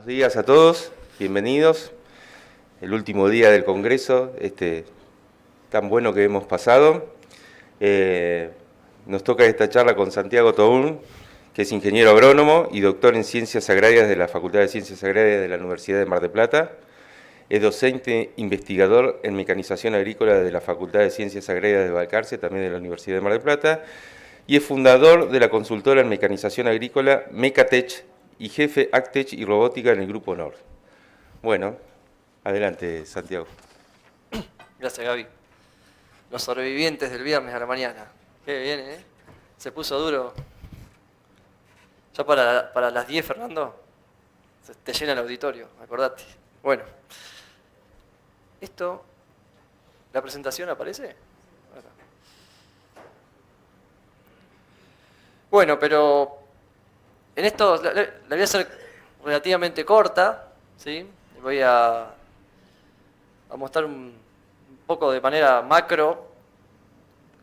Buenos días a todos, bienvenidos. El último día del Congreso, tan bueno que hemos pasado. Nos toca esta charla con Santiago Toún, que es ingeniero agrónomo y doctor en Ciencias Agrarias de la Facultad de Ciencias Agrarias de la Universidad de Mar del Plata. Es docente investigador en mecanización agrícola de la Facultad de Ciencias Agrarias de Balcarce, también de la Universidad de Mar del Plata, y es fundador de la consultora en mecanización agrícola Mecatech y jefe Actech y robótica en el Grupo NOR. Bueno, adelante, Santiago. Gracias, Gaby. Los sobrevivientes del viernes a la mañana. Qué bien, ¿eh? Se puso duro. Ya para las 10, Fernando, te llena el auditorio, acordate. Bueno, esto, ¿la presentación aparece? Bueno, pero en esto la voy a hacer relativamente corta, ¿sí? Voy a mostrar un poco de manera macro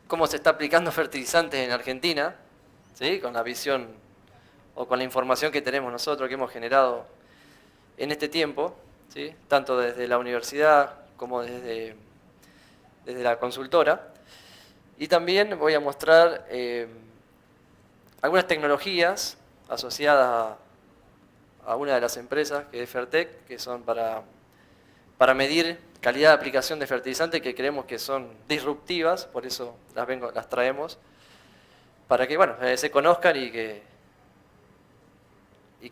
cómo se está aplicando fertilizantes en Argentina, ¿sí? Con la visión o con la información que tenemos nosotros, que hemos generado en este tiempo, ¿sí? Tanto desde la universidad como desde la consultora. Y también voy a mostrar algunas tecnologías asociadas a una de las empresas, que es Fertec, que son para medir calidad de aplicación de fertilizantes, que creemos que son disruptivas, por eso las traemos, para que se conozcan y que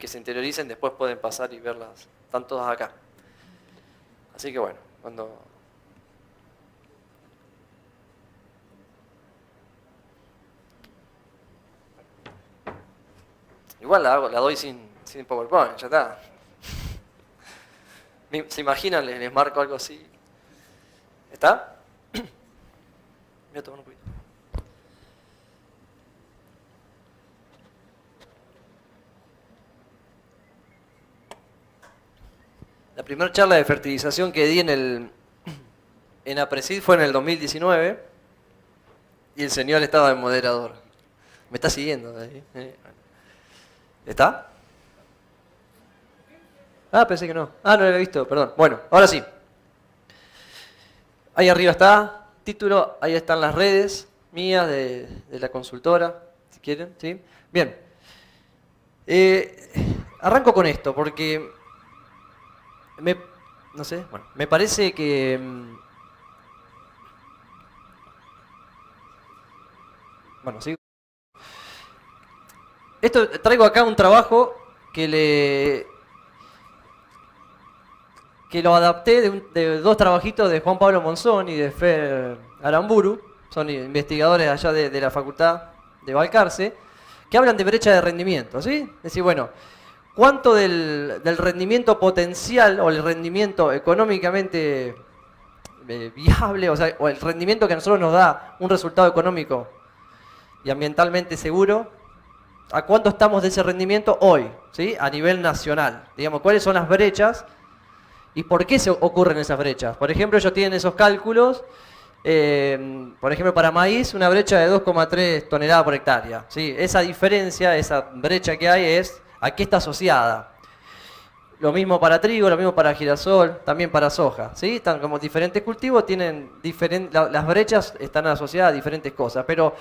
se interioricen. Después pueden pasar y verlas, están todas acá. Así que bueno, igual la doy sin PowerPoint, ya está. ¿Se imaginan? Les marco algo así. ¿Está? Voy a tomar un poquito. La primera charla de fertilización que di en APRESID fue en el 2019 y el señor estaba de moderador. ¿Me está siguiendo? ¿Está? Ah, pensé que no. Ah, no lo había visto, perdón. Bueno, ahora sí. Ahí arriba está, título, ahí están las redes mías de la consultora, si quieren, ¿sí? Bien. Arranco con esto, porque me parece que sigo. Traigo acá un trabajo que lo adapté de dos trabajitos de Juan Pablo Monzón y de Fer Aramburu, son investigadores allá de la Facultad de Balcarce, que hablan de brecha de rendimiento, ¿sí? Es decir, bueno, ¿cuánto del rendimiento potencial o el rendimiento económicamente viable, o el rendimiento que a nosotros nos da un resultado económico y ambientalmente seguro, a cuánto estamos de ese rendimiento hoy, ¿sí? A nivel nacional? Digamos, ¿cuáles son las brechas? ¿Y por qué se ocurren esas brechas? Por ejemplo, ellos tienen esos cálculos, por ejemplo, para maíz, una brecha de 2,3 toneladas por hectárea, ¿sí? Esa diferencia, esa brecha que hay ¿a qué está asociada? Lo mismo para trigo, lo mismo para girasol, también para soja, ¿sí? Están como diferentes cultivos, las brechas están asociadas a diferentes cosas, pero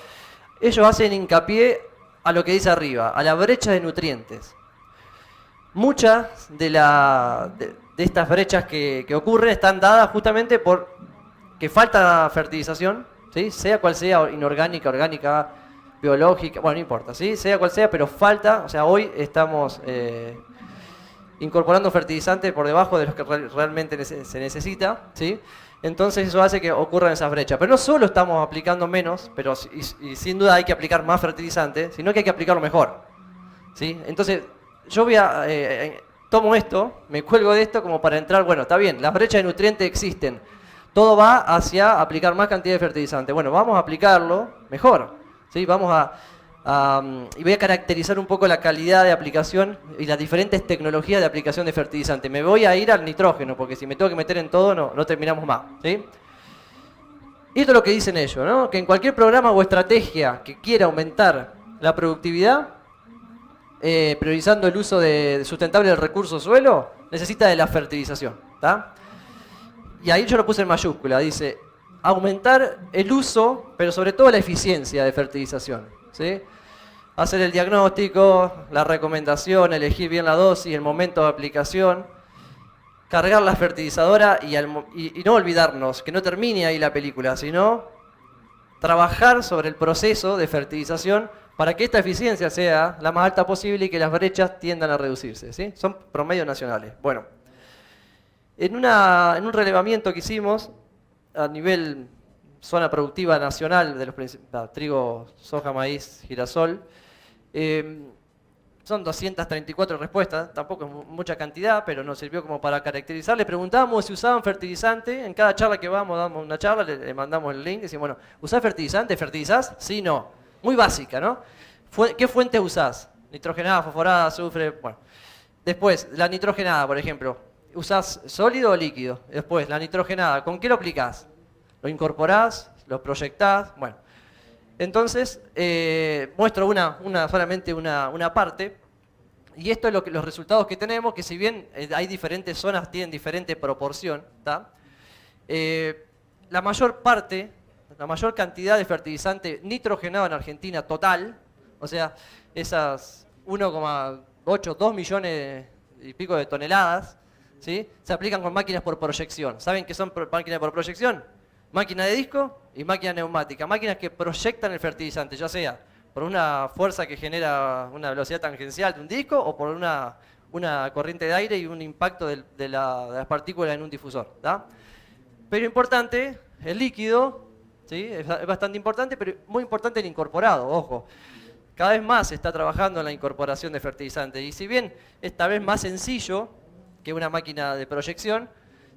ellos hacen hincapié a lo que dice arriba, a la brecha de nutrientes. Muchas de estas brechas que ocurren están dadas justamente por que falta fertilización, ¿sí? Sea cual sea, inorgánica, orgánica, biológica, bueno, no importa, ¿sí? Sea cual sea, pero falta, o sea, hoy estamos incorporando fertilizantes por debajo de los que realmente se necesita, ¿sí? Entonces eso hace que ocurran esas brechas. Pero no solo estamos aplicando menos, y sin duda hay que aplicar más fertilizante, sino que hay que aplicarlo mejor, ¿sí? Entonces yo tomo esto, me cuelgo de esto como para entrar, bueno, está bien, las brechas de nutrientes existen, todo va hacia aplicar más cantidad de fertilizante. Bueno, vamos a aplicarlo mejor, ¿sí? Y voy a caracterizar un poco la calidad de aplicación y las diferentes tecnologías de aplicación de fertilizante. Me voy a ir al nitrógeno, porque si me tengo que meter en todo, no terminamos más, ¿sí? Y esto es lo que dicen ellos, ¿no? Que en cualquier programa o estrategia que quiera aumentar la productividad, priorizando el uso sustentable del recurso suelo, necesita de la fertilización. ¿Tá? Y ahí yo lo puse en mayúscula, dice aumentar el uso, pero sobre todo la eficiencia de fertilización. ¿Sí? Hacer el diagnóstico, la recomendación, elegir bien la dosis, el momento de aplicación, cargar la fertilizadora y no olvidarnos que no termine ahí la película, sino trabajar sobre el proceso de fertilización para que esta eficiencia sea la más alta posible y que las brechas tiendan a reducirse. ¿Sí? Son promedios nacionales. Bueno, en un relevamiento que hicimos a nivel zona productiva nacional de los trigo, soja, maíz, girasol, son 234 respuestas, tampoco es mucha cantidad, pero nos sirvió como para caracterizar. Le preguntábamos si usaban fertilizante, en cada charla que vamos, damos una charla, le mandamos el link, decimos, bueno, ¿usás fertilizante? ¿Fertilizás? Sí, no. Muy básica, ¿no? ¿Qué fuentes usás? Nitrogenada, fosforada, azufre, bueno. Después, la nitrogenada, por ejemplo, ¿usás sólido o líquido? Después, la nitrogenada, ¿con qué lo aplicás? ¿Lo incorporás? ¿Lo proyectás? Bueno. Entonces, muestro solamente una parte, y esto es los resultados que tenemos, que si bien hay diferentes zonas, tienen diferente proporción, ¿tá? La mayor cantidad de fertilizante nitrogenado en Argentina total, o sea, esas 1,8, 2 millones y pico de toneladas, ¿sí? Se aplican con máquinas por proyección. ¿Saben qué son máquinas por proyección? Máquina de disco y máquina neumática. Máquinas que proyectan el fertilizante, ya sea por una fuerza que genera una velocidad tangencial de un disco o por una corriente de aire y un impacto de las partículas en un difusor. ¿Tá? Pero importante, el líquido, ¿sí? Es bastante importante, pero muy importante el incorporado, ojo. Cada vez más se está trabajando en la incorporación de fertilizante. Y si bien esta vez más sencillo que una máquina de proyección,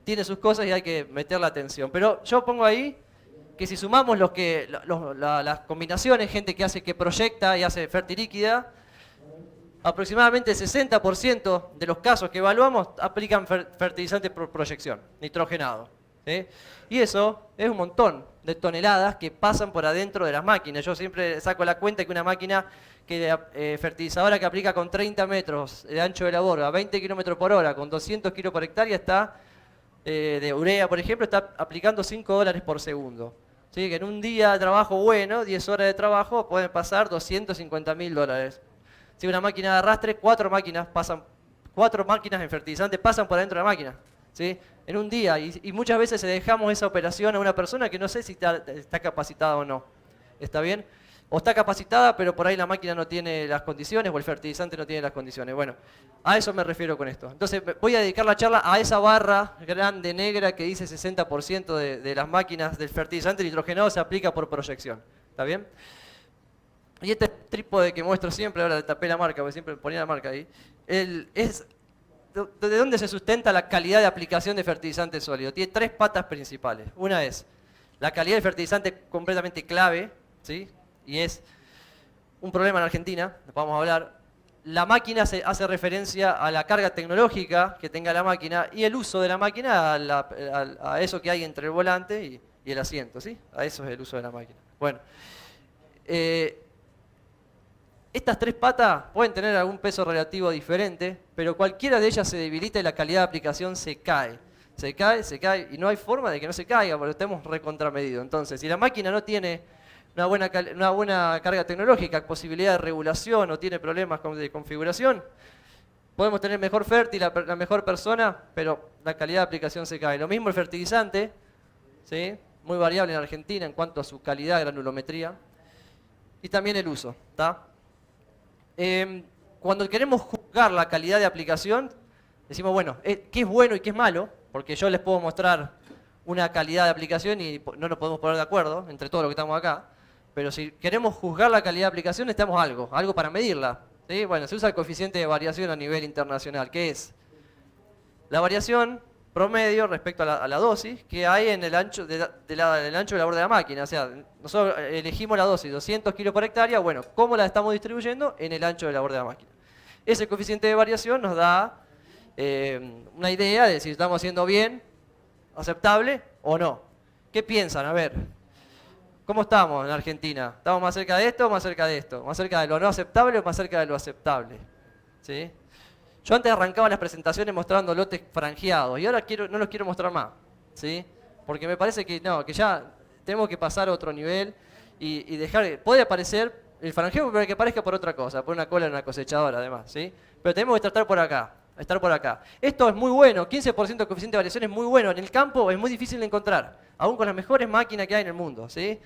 tiene sus cosas y hay que meter la atención. Pero yo pongo ahí que si sumamos las combinaciones, gente que proyecta y hace fertilíquida, aproximadamente el 60% de los casos que evaluamos aplican fertilizante por proyección, nitrogenado. ¿Sí? Y eso es un montón de toneladas que pasan por adentro de las máquinas. Yo siempre saco la cuenta que una máquina fertilizadora que aplica con 30 metros de ancho de labor a 20 km por hora, con 200 kilos por hectárea, está de urea, por ejemplo, está aplicando $5 por segundo. ¿Sí? Que en un día de trabajo bueno, 10 horas de trabajo, pueden pasar $250.000. Si una máquina de arrastre, 4 máquinas en fertilizante pasan por adentro de la máquina. ¿Sí? En un día, y muchas veces dejamos esa operación a una persona que no sé si está capacitada o no. ¿Está bien? O está capacitada, pero por ahí la máquina no tiene las condiciones o el fertilizante no tiene las condiciones. Bueno, a eso me refiero con esto. Entonces voy a dedicar la charla a esa barra grande negra que dice 60% de las máquinas del fertilizante nitrogenado se aplica por proyección. ¿Está bien? Y este trípode que muestro siempre, ahora le tapé la marca, porque siempre ponía la marca ahí, es de dónde se sustenta la calidad de aplicación de fertilizante sólido. Tiene 3 patas principales. Una es la calidad del fertilizante completamente clave, ¿sí? Y es un problema en Argentina, vamos a hablar. La máquina hace referencia a la carga tecnológica que tenga la máquina y el uso de la máquina a eso que hay entre el volante y el asiento, ¿sí? A eso es el uso de la máquina. Bueno, estas 3 patas pueden tener algún peso relativo diferente, pero cualquiera de ellas se debilita y la calidad de aplicación se cae. Se cae, y no hay forma de que no se caiga porque estemos recontramedidos. Entonces, si la máquina no tiene una buena carga tecnológica, posibilidad de regulación o tiene problemas de configuración, podemos tener mejor fértil, la mejor persona, pero la calidad de aplicación se cae. Lo mismo el fertilizante, ¿sí? Muy variable en Argentina en cuanto a su calidad, granulometría, y también el uso. ¿Tá? Cuando queremos juzgar la calidad de aplicación, decimos, bueno, ¿qué es bueno y qué es malo? Porque yo les puedo mostrar una calidad de aplicación y no nos podemos poner de acuerdo entre todos los que estamos acá. Pero si queremos juzgar la calidad de aplicación, necesitamos algo para medirla. ¿Sí? Bueno, se usa el coeficiente de variación a nivel internacional, que es la variación promedio respecto a la dosis que hay en el ancho del ancho de labor de la máquina. O sea, nosotros elegimos la dosis, 200 kilos por hectárea, bueno, ¿cómo la estamos distribuyendo? En el ancho de labor de la máquina. Ese coeficiente de variación nos da una idea de si estamos haciendo bien, aceptable o no. ¿Qué piensan? A ver, ¿Cómo estamos en Argentina? ¿Estamos más cerca de esto o más cerca de esto? ¿Más cerca de lo no aceptable o más cerca de lo aceptable? ¿Sí? Yo antes arrancaba las presentaciones mostrando lotes franjeados y ahora no los quiero mostrar más, ¿sí? Porque me parece que no, que ya tenemos que pasar a otro nivel y dejar, puede aparecer el franjeo, pero que aparezca por otra cosa, por una cola en una cosechadora además, ¿sí? Pero tenemos que tratar por acá, estar por acá. Esto es muy bueno, 15% de coeficiente de variación es muy bueno, en el campo es muy difícil de encontrar, aún con las mejores máquinas que hay en el mundo, ¿sí?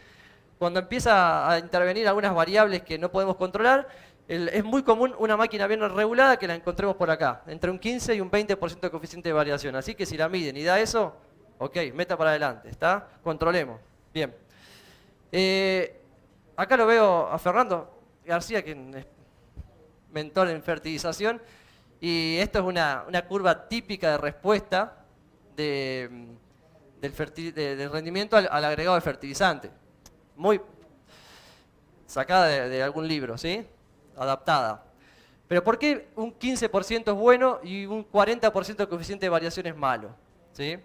Cuando empieza a intervenir algunas variables que no podemos controlar, es muy común una máquina bien regulada que la encontremos por acá, entre un 15 y un 20% de coeficiente de variación. Así que si la miden y da eso, ok, meta para adelante, ¿está? Controlemos. Bien. Acá lo veo a Fernando García, que es mentor en fertilización, y esto es una curva típica de respuesta del rendimiento al agregado de fertilizante. Muy sacada de algún libro, ¿sí? Adaptada. Pero ¿por qué un 15% es bueno y un 40% de coeficiente de variación es malo? ¿Sí?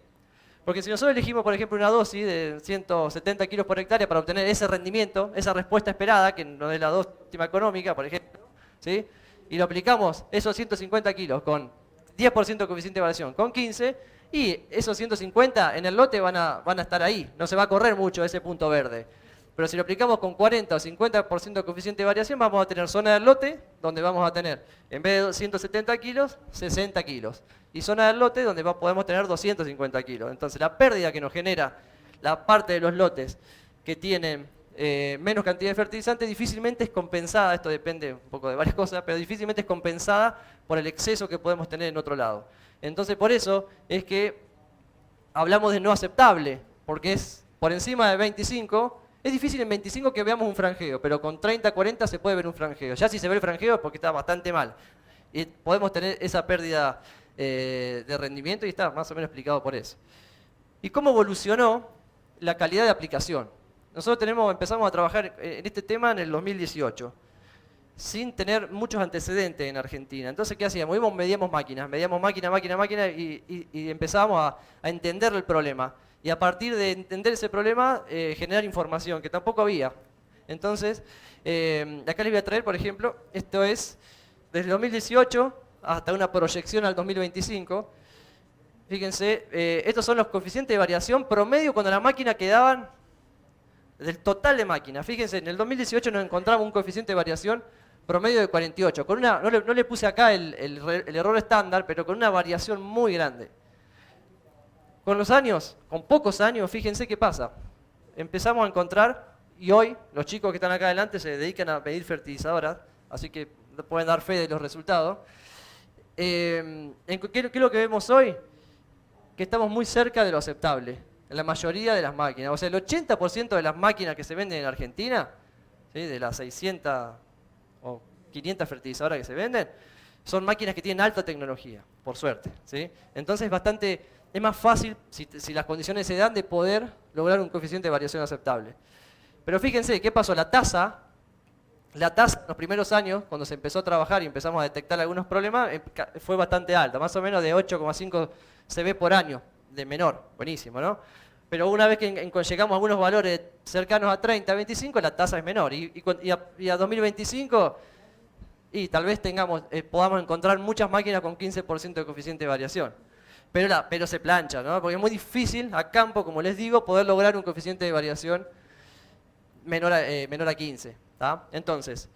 Porque si nosotros elegimos, por ejemplo, una dosis de 170 kilos por hectárea para obtener ese rendimiento, esa respuesta esperada, que no es la óptima económica, por ejemplo, ¿sí? Y lo aplicamos esos 150 kilos con 10% de coeficiente de variación, con 15, y esos 150 en el lote van a estar ahí, no se va a correr mucho ese punto verde. Pero si lo aplicamos con 40 o 50% de coeficiente de variación, vamos a tener zona del lote donde vamos a tener, en vez de 170 kilos, 60 kilos. Y zona del lote donde podemos tener 250 kilos. Entonces la pérdida que nos genera la parte de los lotes que tienen menos cantidad de fertilizante difícilmente es compensada, esto depende un poco de varias cosas, pero difícilmente es compensada por el exceso que podemos tener en otro lado. Entonces por eso es que hablamos de no aceptable, porque es por encima de 25. Es difícil en 25 que veamos un franjeo, pero con 30, 40 se puede ver un franjeo. Ya si se ve el franjeo es porque está bastante mal. Y podemos tener esa pérdida de rendimiento y está más o menos explicado por eso. ¿Y cómo evolucionó la calidad de aplicación? Nosotros empezamos a trabajar en este tema en el 2018, sin tener muchos antecedentes en Argentina. Entonces, ¿qué hacíamos? Medíamos máquinas y empezábamos a entender el problema. Y a partir de entender ese problema, generar información, que tampoco había. Entonces, acá les voy a traer, por ejemplo, esto es desde el 2018 hasta una proyección al 2025. Fíjense, estos son los coeficientes de variación promedio cuando la máquina quedaban del total de máquinas. Fíjense, en el 2018 nos encontramos un coeficiente de variación promedio de 48. No le puse acá el error estándar, pero con una variación muy grande. Con los años, con pocos años, fíjense qué pasa. Empezamos a encontrar, y hoy los chicos que están acá adelante se dedican a medir fertilizadoras, así que pueden dar fe de los resultados. ¿Qué es lo que vemos hoy? Que estamos muy cerca de lo aceptable, en la mayoría de las máquinas. O sea, el 80% de las máquinas que se venden en Argentina, ¿sí? De las 600 o 500 fertilizadoras que se venden, son máquinas que tienen alta tecnología, por suerte, ¿sí? Entonces es más fácil, si las condiciones se dan, de poder lograr un coeficiente de variación aceptable. Pero fíjense, ¿qué pasó? La tasa en los primeros años, cuando se empezó a trabajar y empezamos a detectar algunos problemas, fue bastante alta, más o menos de 8,5 CV por año, de menor, buenísimo, ¿no? Pero una vez que llegamos a algunos valores cercanos a 30, 25, la tasa es menor. Y a 2025, y tal vez podamos encontrar muchas máquinas con 15% de coeficiente de variación. Pero se plancha, ¿no? Porque es muy difícil a campo, como les digo, poder lograr un coeficiente de variación menor a 15. ¿Tá? Entonces,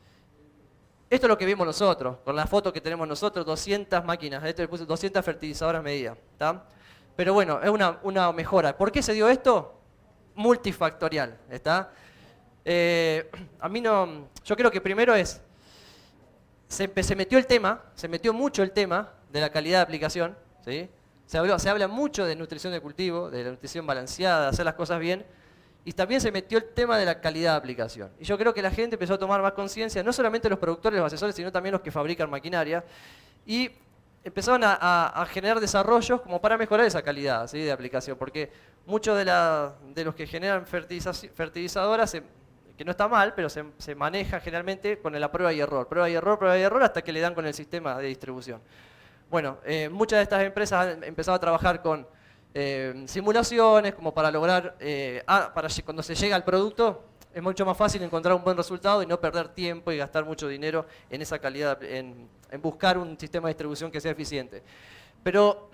esto es lo que vimos nosotros, con la foto que tenemos nosotros, 200 máquinas, esto le puse 200 fertilizadoras medidas. ¿Tá? Pero bueno, es una mejora. ¿Por qué se dio esto? Multifactorial. ¿Está? Yo creo que primero se metió mucho el tema de la calidad de aplicación, ¿sí? Se habla mucho de nutrición de cultivo, de la nutrición balanceada, de hacer las cosas bien, y también se metió el tema de la calidad de aplicación. Y yo creo que la gente empezó a tomar más conciencia, no solamente los productores, los asesores, sino también los que fabrican maquinaria, y empezaron a generar desarrollos como para mejorar esa calidad, ¿sí? De aplicación, porque muchos de los que generan fertilizadoras, que no está mal, pero se maneja generalmente con la prueba y error, hasta que le dan con el sistema de distribución. Bueno, muchas de estas empresas han empezado a trabajar con simulaciones como para lograr, cuando se llega al producto, es mucho más fácil encontrar un buen resultado y no perder tiempo y gastar mucho dinero en esa calidad, en buscar un sistema de distribución que sea eficiente. Pero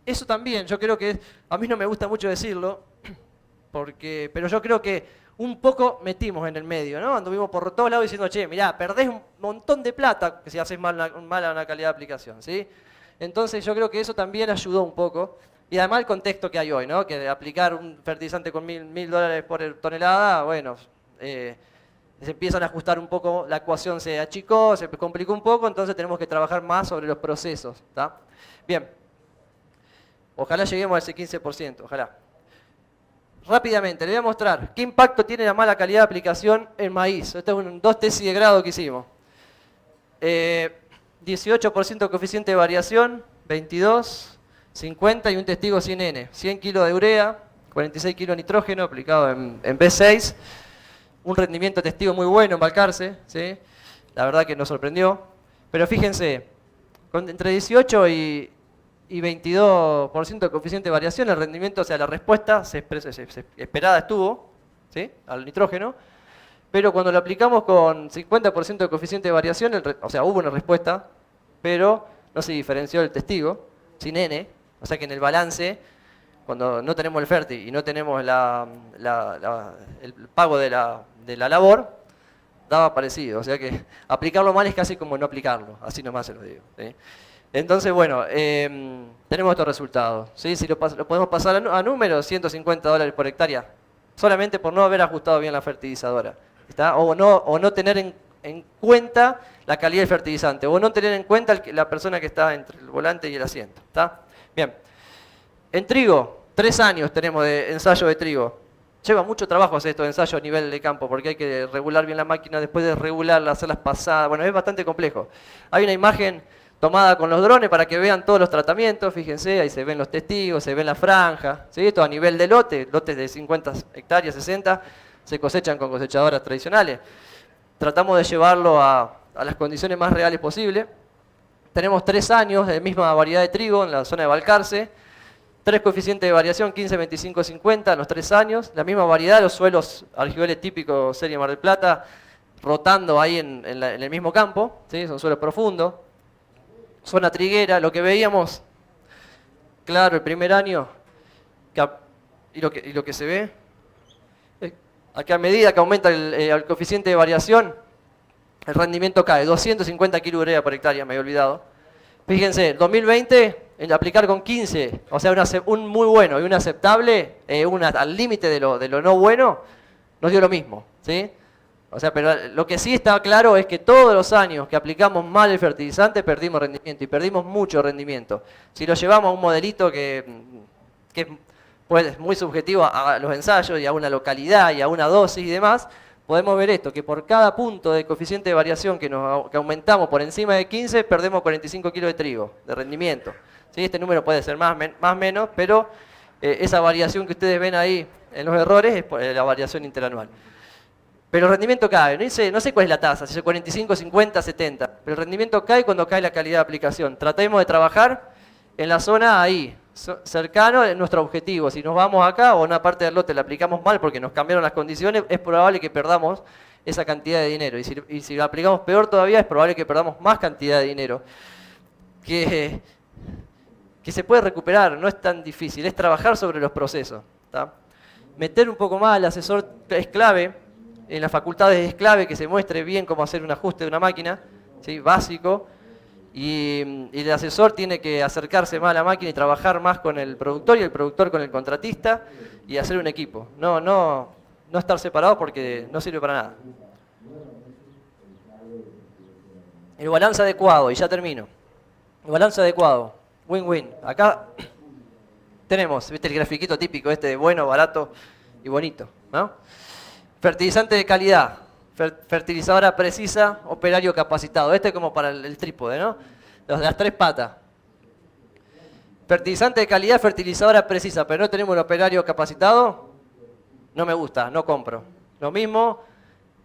eso también, yo creo que, a mí no me gusta mucho decirlo, pero yo creo que un poco metimos en el medio, ¿no? Anduvimos por todos lados diciendo, che, mirá, perdés un montón de plata si haces mala una calidad de aplicación, ¿sí? Entonces yo creo que eso también ayudó un poco. Y además el contexto que hay hoy, ¿no? Que de aplicar un fertilizante con $1000 por tonelada, bueno, se empiezan a ajustar un poco, la ecuación se achicó, se complicó un poco, entonces tenemos que trabajar más sobre los procesos, ¿está? Bien, ojalá lleguemos a ese 15%, ojalá. Rápidamente, le voy a mostrar qué impacto tiene la mala calidad de aplicación en maíz. Esto es dos tesis de grado que hicimos. 18% coeficiente de variación, 22, 50 y un testigo 100N. 100 kilos de urea, 46 kilos de nitrógeno aplicado en B6. Un rendimiento testigo muy bueno en Balcarce, ¿sí? La verdad que nos sorprendió. Pero fíjense, entre 18 y 22% de coeficiente de variación, el rendimiento, o sea, la respuesta esperada estuvo, ¿sí? Al nitrógeno. Pero cuando lo aplicamos con 50% de coeficiente de variación, o sea, hubo una respuesta, pero no se diferenció el testigo, sin N. O sea que en el balance, cuando no tenemos el fértil y no tenemos el pago de la labor, daba parecido. O sea que aplicarlo mal es casi como no aplicarlo, así nomás se lo digo, ¿sí? Entonces, bueno, tenemos estos resultados, ¿sí? Si lo podemos pasar a números, $150 por hectárea, solamente por no haber ajustado bien la fertilizadora, ¿está? O no tener en cuenta la calidad del fertilizante, o no tener en cuenta la persona que está entre el volante y el asiento, ¿está? Bien, en trigo, 3 años tenemos de ensayo de trigo. Lleva mucho trabajo hacer estos ensayos a nivel de campo, porque hay que regular bien la máquina, después de regularla, hacerlas pasadas, bueno, es bastante complejo. Hay una imagen tomada con los drones para que vean todos los tratamientos, fíjense, ahí se ven los testigos, se ven la franja, ¿sí? Esto a nivel de lotes de 50 hectáreas, 60, se cosechan con cosechadoras tradicionales. Tratamos de llevarlo a las condiciones más reales posibles. Tenemos 3 años de misma variedad de trigo en la zona de Balcarce, 3 coeficientes de variación, 15, 25, 50 en los 3 años, la misma variedad, los suelos argiles típicos Serie Mar del Plata, rotando ahí en el mismo campo, ¿sí? Son suelos profundos. Zona triguera, lo que veíamos, claro, el primer año, y lo que se ve, acá a medida que aumenta el coeficiente de variación, el rendimiento cae, 250 kilos de urea por hectárea, me había olvidado. Fíjense, 2020, en aplicar con 15, o sea, un muy bueno y un aceptable, al límite de lo no bueno, nos dio lo mismo, ¿sí? O sea, pero lo que sí está claro es que todos los años que aplicamos mal el fertilizante perdimos rendimiento, y perdimos mucho rendimiento. Si lo llevamos a un modelito que es muy subjetivo a los ensayos y a una localidad y a una dosis y demás, podemos ver esto, que por cada punto de coeficiente de variación que aumentamos por encima de 15, perdemos 45 kilos de trigo de rendimiento. ¿Sí? Este número puede ser más menos, pero esa variación que ustedes ven ahí en los errores es la variación interanual. Pero el rendimiento cae, no sé cuál es la tasa, si es 45, 50, 70, pero el rendimiento cae cuando cae la calidad de aplicación. Tratemos de trabajar en la zona ahí, cercano a nuestro objetivo. Si nos vamos acá o una parte del lote la aplicamos mal porque nos cambiaron las condiciones, es probable que perdamos esa cantidad de dinero. Y si la aplicamos peor todavía, es probable que perdamos más cantidad de dinero. Que se puede recuperar, no es tan difícil, es trabajar sobre los procesos, ¿tá? Meter un poco más al asesor es clave. En las facultades es clave que se muestre bien cómo hacer un ajuste de una máquina, ¿sí? Básico, y el asesor tiene que acercarse más a la máquina y trabajar más con el productor y el productor con el contratista y hacer un equipo. No estar separados porque no sirve para nada. El balance adecuado, y ya termino. El balance adecuado, win-win. Acá tenemos, ¿viste? El grafiquito típico este de bueno, barato y bonito, ¿no? Fertilizante de calidad, fertilizadora precisa, operario capacitado. Este es como para el trípode, ¿no? Las 3 patas. Fertilizante de calidad, fertilizadora precisa, pero no tenemos un operario capacitado, no me gusta, no compro. Lo mismo,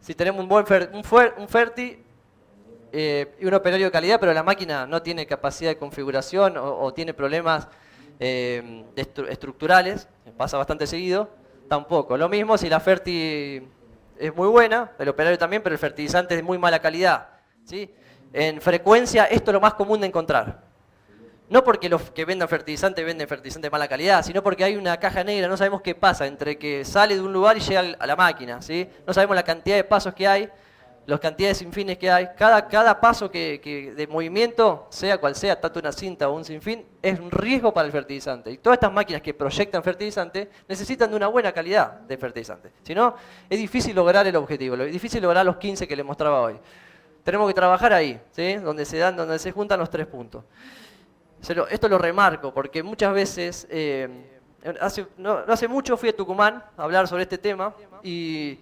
si tenemos un ferti y un operario de calidad, pero la máquina no tiene capacidad de configuración o tiene problemas estructurales, pasa bastante seguido, tampoco. Lo mismo si la ferti es muy buena, el operario también, pero el fertilizante es de muy mala calidad, ¿sí? En frecuencia esto es lo más común de encontrar. No porque los que venden fertilizante de mala calidad, sino porque hay una caja negra, no sabemos qué pasa entre que sale de un lugar y llega a la máquina, ¿sí? No sabemos la cantidad de pasos que hay, las cantidades sin fines que hay. Cada paso de movimiento, sea cual sea, tanto una cinta o un sinfín, es un riesgo para el fertilizante. Y todas estas máquinas que proyectan fertilizante necesitan de una buena calidad de fertilizante. Si no, es difícil lograr el objetivo, es difícil lograr los 15 que les mostraba hoy. Tenemos que trabajar ahí, ¿sí? Donde se juntan los 3 puntos. Esto lo remarco porque muchas veces, no hace mucho fui a Tucumán a hablar sobre este tema y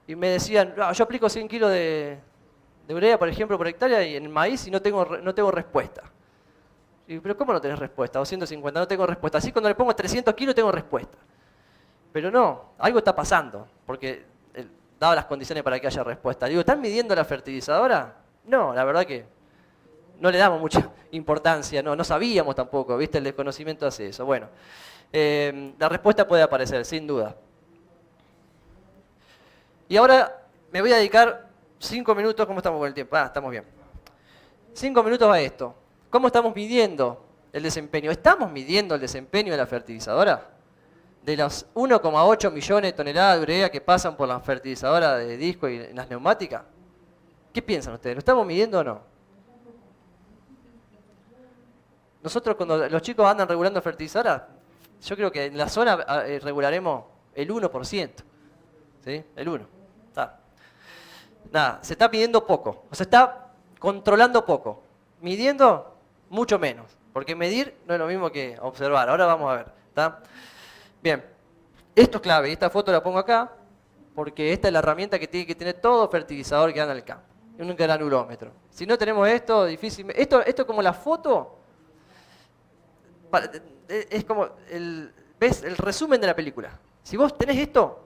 me decían, yo aplico 100 kilos de urea, por ejemplo, por hectárea y en maíz y no tengo respuesta. Pero ¿cómo no tenés respuesta? O 150, no tengo respuesta. Así cuando le pongo 300 kilos tengo respuesta. Pero no, algo está pasando, porque dadas las condiciones para que haya respuesta. Digo, ¿están midiendo la fertilizadora? No, la verdad que no le damos mucha importancia, no sabíamos tampoco, ¿viste? El desconocimiento hace eso. Bueno, la respuesta puede aparecer, sin duda. Y ahora me voy a dedicar 5 minutos, ¿cómo estamos con el tiempo? Estamos bien. 5 minutos a esto. ¿Cómo estamos midiendo el desempeño? ¿Estamos midiendo el desempeño de la fertilizadora? De las 1,8 millones de toneladas de urea que pasan por la fertilizadora de disco y en las neumáticas. ¿Qué piensan ustedes? ¿Lo estamos midiendo o no? Nosotros cuando los chicos andan regulando fertilizadora, yo creo que en la zona regularemos el 1%. ¿Sí? El 1%. Nada, se está midiendo poco. O se está controlando poco. Midiendo mucho menos. Porque medir no es lo mismo que observar. Ahora vamos a ver. ¿Está? Bien. Esto es clave. Esta foto la pongo acá. Porque esta es la herramienta que tiene que tener todo fertilizador que anda en el campo. Un granulómetro. Si no tenemos esto, difícil. Esto es como la foto. Es como ¿ves? El resumen de la película. Si vos tenés esto,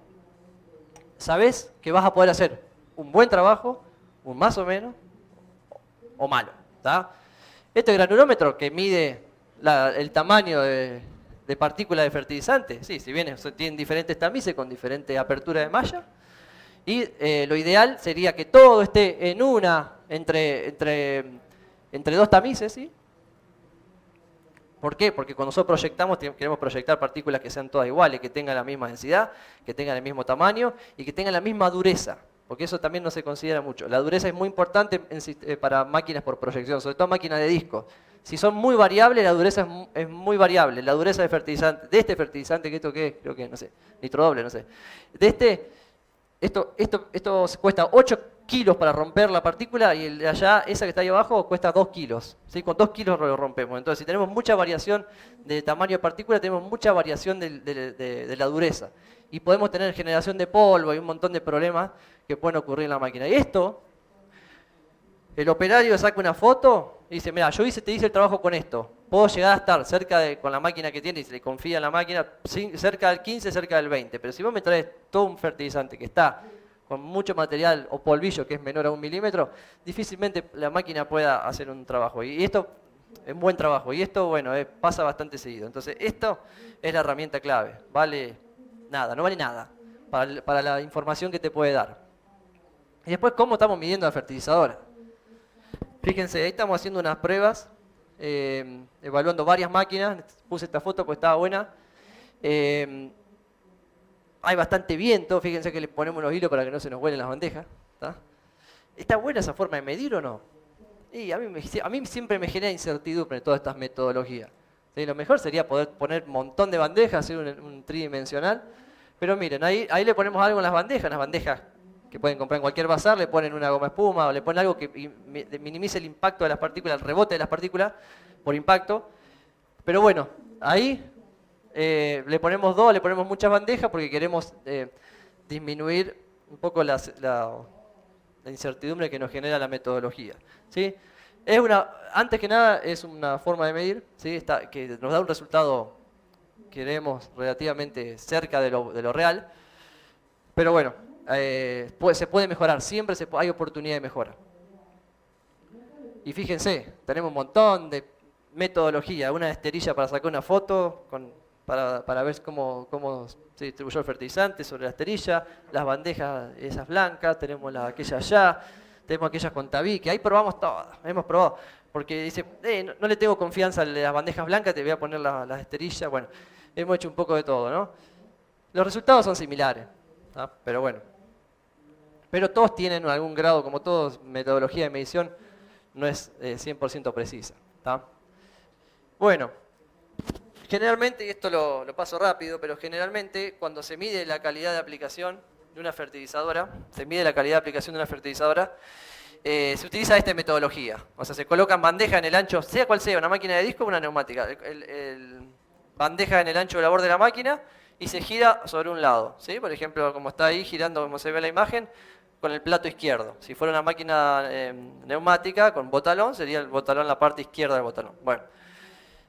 sabés que vas a poder hacer un buen trabajo, un más o menos, o malo. ¿Tá? Este granulómetro que mide el tamaño de partículas de fertilizante, sí, si bien tienen diferentes tamices con diferentes aperturas de malla, y lo ideal sería que todo esté en entre 2 tamices, ¿sí? ¿Por qué? Porque cuando nosotros proyectamos, queremos proyectar partículas que sean todas iguales, que tengan la misma densidad, que tengan el mismo tamaño y que tengan la misma dureza. Porque eso también no se considera mucho. La dureza es muy importante para máquinas por proyección, sobre todo máquinas de disco. Si son muy variables, la dureza es muy variable. La dureza de fertilizante, de este fertilizante, que esto qué es, creo que, no sé, nitrodoble, no sé. Esto cuesta 8 kilos para romper la partícula y el de allá, esa que está ahí abajo, cuesta 2 kilos. ¿Sí? Con 2 kilos lo rompemos. Entonces, si tenemos mucha variación de tamaño de partícula, tenemos mucha variación de la dureza. Y podemos tener generación de polvo y un montón de problemas que pueden ocurrir en la máquina. Y esto, el operario saca una foto y dice, mira, te hice el trabajo con esto. Puedo llegar a estar con la máquina que tiene y se le confía en la máquina, cerca del 15, cerca del 20. Pero si vos me traes todo un fertilizante que está con mucho material o polvillo que es menor a 1 milímetro, difícilmente la máquina pueda hacer un trabajo. Y esto es un buen trabajo. Y esto, bueno, pasa bastante seguido. Entonces, esto es la herramienta clave. Vale nada, no vale nada para la información que te puede dar. Y después, ¿cómo estamos midiendo la fertilizadora? Fíjense, ahí estamos haciendo unas pruebas, evaluando varias máquinas. Puse esta foto porque estaba buena. Hay bastante viento, fíjense que le ponemos los hilos para que no se nos vuelen las bandejas. ¿Está buena esa forma de medir o no? Y a mí siempre me genera incertidumbre todas estas metodologías. ¿Sí? Lo mejor sería poder poner un montón de bandejas, hacer un tridimensional. Pero miren, ahí le ponemos algo en las bandejas que pueden comprar en cualquier bazar, le ponen una goma espuma o le ponen algo que minimice el impacto de las partículas, el rebote de las partículas por impacto. Pero bueno, ahí le ponemos muchas bandejas porque queremos disminuir un poco la incertidumbre que nos genera la metodología. ¿Sí? Antes que nada es una forma de medir, ¿sí? Que nos da un resultado que queremos relativamente cerca de lo real, pero bueno, se puede mejorar, siempre hay oportunidad de mejora. Y fíjense, tenemos un montón de metodología, una esterilla para sacar una foto con para ver cómo se distribuyó el fertilizante sobre la esterilla, las bandejas esas blancas, tenemos aquellas allá, tenemos aquellas con tabique, ahí probamos todas, hemos probado, porque dice, no le tengo confianza a las bandejas blancas, te voy a poner las esterillas, bueno, hemos hecho un poco de todo, ¿no? Los resultados son similares, ¿tá? Pero bueno, pero todos tienen algún grado, como todos, metodología de medición no es 100% precisa, ¿tá? Bueno, generalmente, y esto lo paso rápido, pero generalmente cuando se mide la calidad de aplicación de una fertilizadora, se utiliza esta metodología. O sea, se colocan bandejas en el ancho, sea cual sea, una máquina de disco o una neumática. Bandeja en el ancho de labor de la máquina y se gira sobre un lado, ¿sí? Por ejemplo, como está ahí girando, como se ve en la imagen, con el plato izquierdo. Si fuera una máquina neumática con botalón, sería el botalón la parte izquierda del botalón. Bueno,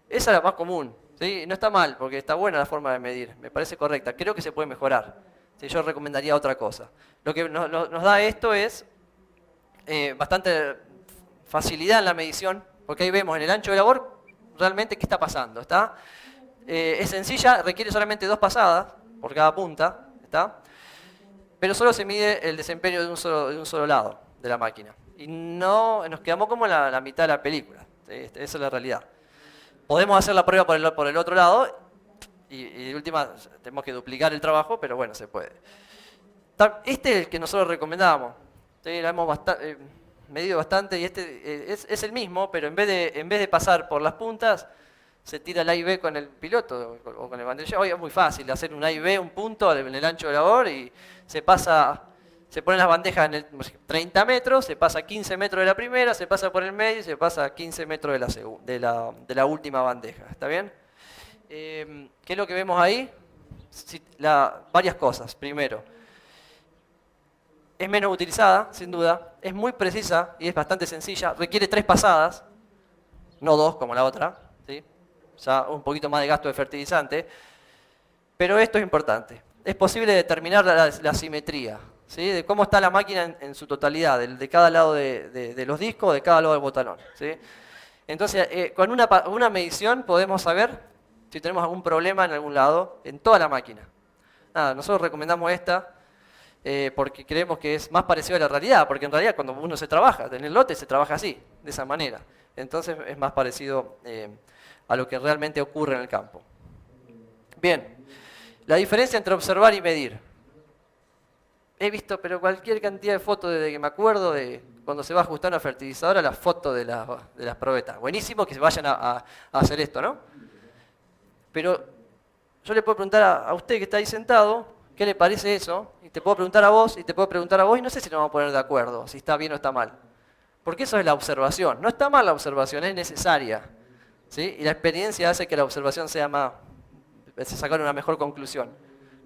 esa es la más común. ¿Sí? No está mal, porque está buena la forma de medir, me parece correcta. Creo que se puede mejorar. ¿Sí? Yo recomendaría otra cosa. Lo que nos da esto es bastante facilidad en la medición, porque ahí vemos en el ancho de labor realmente qué está pasando. ¿Está? Es sencilla, requiere solamente 2 pasadas por cada punta, ¿está? Pero solo se mide el desempeño de un solo lado de la máquina. Y no nos quedamos como en la mitad de la película. ¿Sí? Esa es la realidad. Podemos hacer la prueba por el otro lado y de última tenemos que duplicar el trabajo, pero bueno, se puede. Este es el que nosotros recomendamos. ¿Sí? Lo hemos medido bastante y este es el mismo, pero en vez de pasar por las puntas, se tira el A y B con el piloto o con el banderillero. Hoy es muy fácil hacer un A y B, un punto en el ancho de labor y se ponen las bandejas en el 30 metros, se pasa 15 metros de la primera, se pasa por el medio y se pasa 15 metros de la última bandeja. ¿Está bien? ¿Qué es lo que vemos ahí? Varias cosas. Primero, es menos utilizada, sin duda. Es muy precisa y es bastante sencilla. Requiere 3 pasadas, no 2 como la otra. ¿Sí? Ya un poquito más de gasto de fertilizante. Pero esto es importante. Es posible determinar la simetría. ¿Sí? De cómo está la máquina en su totalidad, de cada lado de los discos, de cada lado del botalón. ¿Sí? Entonces, con una medición podemos saber si tenemos algún problema en algún lado, en toda la máquina. Nada, nosotros recomendamos esta porque creemos que es más parecido a la realidad, porque en realidad cuando uno se trabaja, en el lote se trabaja así, de esa manera. Entonces es más parecido a lo que realmente ocurre en el campo. Bien, la diferencia entre observar y medir. He visto pero cualquier cantidad de fotos desde que me acuerdo de cuando se va a ajustar una fertilizadora, las fotos de las probetas. Buenísimo que se vayan a hacer esto, ¿no? Pero yo le puedo preguntar a usted que está ahí sentado, ¿qué le parece eso? Y te puedo preguntar a vos, y te puedo preguntar a vos, y no sé si nos vamos a poner de acuerdo, si está bien o está mal. Porque eso es la observación. No está mal la observación, es necesaria. ¿Sí? Y la experiencia hace que la observación sea se sacar una mejor conclusión.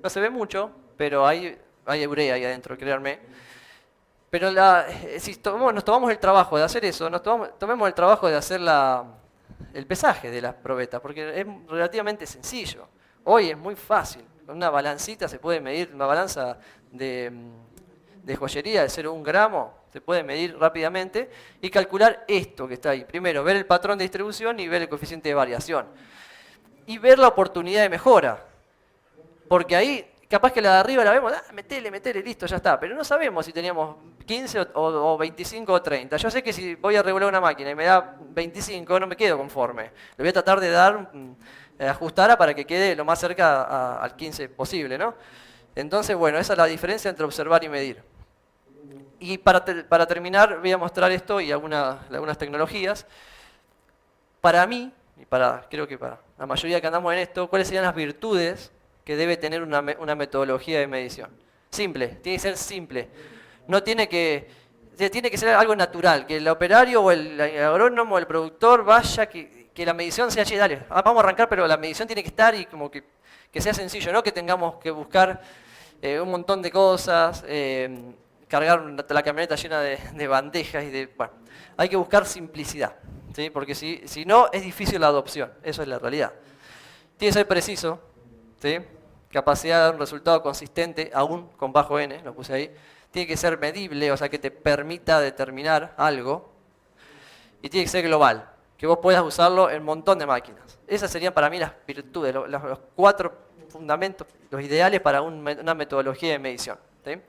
No se ve mucho, pero hay urea ahí adentro, créanme. Pero si nos tomamos el trabajo de hacer eso, tomemos el trabajo de hacer el pesaje de las probetas, porque es relativamente sencillo. Hoy es muy fácil. Con una balancita se puede medir, una balanza de joyería de 0,1 gramo, se puede medir rápidamente y calcular esto que está ahí. Primero, ver el patrón de distribución y ver el coeficiente de variación. Y ver la oportunidad de mejora. Porque ahí, capaz que la de arriba la vemos, metele, listo, ya está. Pero no sabemos si teníamos 15 o 25 o 30. Yo sé que si voy a regular una máquina y me da 25, no me quedo conforme. Le voy a tratar de ajustar para que quede lo más cerca al 15 posible, ¿no? Entonces, bueno, esa es la diferencia entre observar y medir. Y para terminar, voy a mostrar esto y algunas tecnologías. Para mí, y creo que para la mayoría que andamos en esto, ¿cuáles serían las virtudes que debe tener una metodología de medición? Simple, tiene que ser simple. No tiene que ser algo natural, que el operario o el agrónomo o el productor vaya, que la medición sea, dale, vamos a arrancar, pero la medición tiene que estar y como que sea sencillo, no que tengamos que buscar un montón de cosas, cargar la camioneta llena de bandejas bueno, hay que buscar simplicidad, ¿sí? Porque si no es difícil la adopción, eso es la realidad. Tiene que ser preciso, ¿sí? Capacidad de dar un resultado consistente, aún con bajo N, lo puse ahí. Tiene que ser medible, o sea que te permita determinar algo. Y tiene que ser global. que vos puedas usarlo en un montón de máquinas. Esas serían para mí las virtudes, los 4 fundamentos, los ideales para una metodología de medición. ¿Sí?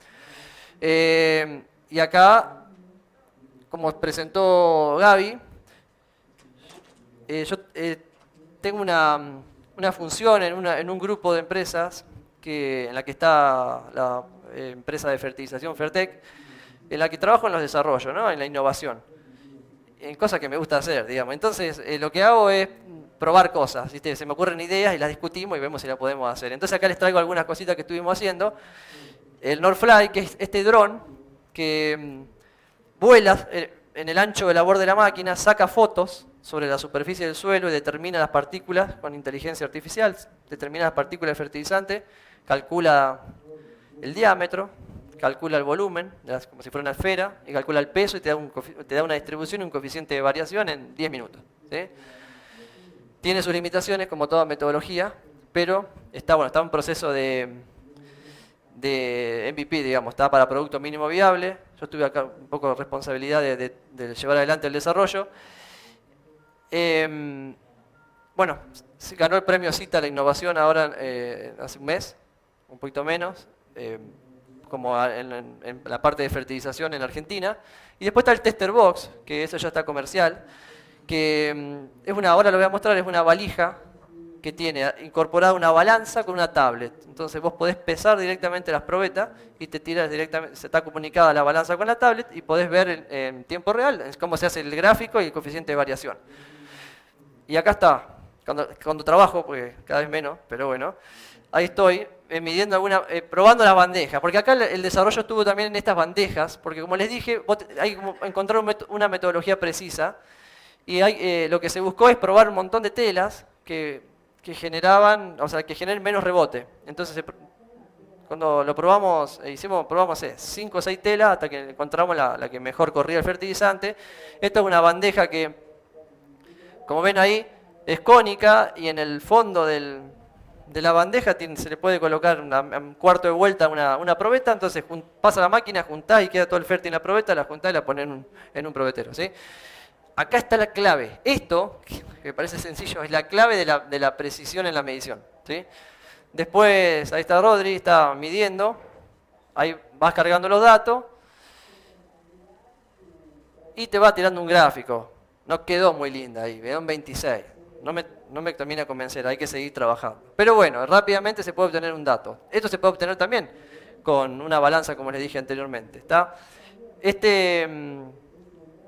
Y acá, como presentó Gaby, yo tengo una función en un grupo de empresas en la que está la empresa de fertilización Fertec, en la que trabajo en los desarrollos, ¿no? En la innovación, en cosas que me gusta hacer, digamos. Entonces, lo que hago es probar cosas, ¿viste? Se me ocurren ideas y las discutimos y vemos si las podemos hacer. Entonces acá les traigo algunas cositas que estuvimos haciendo. El Northfly, que es este dron que vuela en el ancho de labor de la máquina, saca fotos sobre la superficie del suelo y determina las partículas con inteligencia artificial, determina las partículas de fertilizante, calcula el diámetro, calcula el volumen, como si fuera una esfera, y calcula el peso y te da una distribución y un coeficiente de variación en 10 minutos. ¿Sí? Tiene sus limitaciones, como toda metodología, pero está en proceso de MVP, digamos, está para producto mínimo viable. Yo tuve acá un poco de responsabilidad de llevar adelante el desarrollo. Bueno, se ganó el premio CITA a la innovación ahora hace un mes, un poquito menos, como en la parte de fertilización en Argentina. Y después está el Tester Box, que eso ya está comercial, que ahora lo voy a mostrar, es una valija que tiene incorporada una balanza con una tablet. Entonces vos podés pesar directamente las probetas y te tiras directamente, se está comunicada la balanza con la tablet y podés ver en tiempo real cómo se hace el gráfico y el coeficiente de variación. Y acá está, cuando trabajo, porque cada vez menos, pero bueno, ahí estoy midiendo probando las bandejas, porque acá el desarrollo estuvo también en estas bandejas, porque como les dije, hay que encontrar una metodología precisa, y lo que se buscó es probar un montón de telas que generen menos rebote. Entonces, cuando lo probamos, probamos 5 o 6 telas hasta que encontramos la que mejor corría el fertilizante. Esta es una bandeja que, como ven ahí, es cónica y en el fondo de la bandeja se le puede colocar un cuarto de vuelta una probeta. Entonces pasa la máquina, juntás y queda todo el fértil en la probeta, la juntás y la ponés en un probetero, ¿sí? Acá está la clave. Esto, que parece sencillo, es la clave de la precisión en la medición, ¿sí? Después, ahí está Rodri, está midiendo. Ahí vas cargando los datos y te va tirando un gráfico. No quedó muy linda ahí, quedó en 26. No me termina de convencer, hay que seguir trabajando. Pero bueno, rápidamente se puede obtener un dato. Esto se puede obtener también con una balanza, como les dije anteriormente. ¿Está?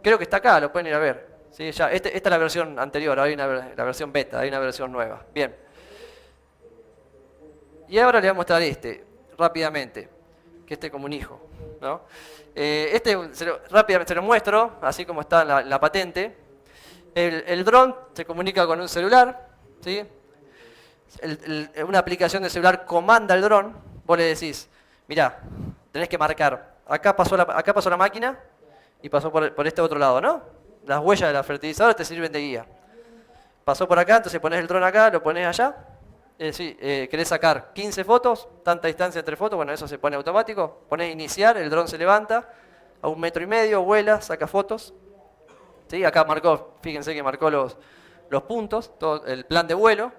Creo que está acá, lo pueden ir a ver. ¿Sí? Esta es la versión anterior, hay la versión beta, hay una versión nueva. Bien. Y ahora les voy a mostrar rápidamente, que como un hijo, ¿no? Rápidamente se lo muestro, así como está la patente. El dron se comunica con un celular, ¿sí? Una aplicación de celular comanda el dron. Vos le decís, mirá, tenés que marcar, acá pasó la máquina y pasó por este otro lado, ¿no? Las huellas de la fertilizadora te sirven de guía. Pasó por acá, entonces pones el dron acá, lo pones allá. Querés sacar 15 fotos, tanta distancia entre fotos, bueno, eso se pone automático. Ponés iniciar, el dron se levanta a 1,5 metros, vuela, saca fotos. ¿Sí? Acá marcó, fíjense que marcó los puntos, todo el plan de vuelo.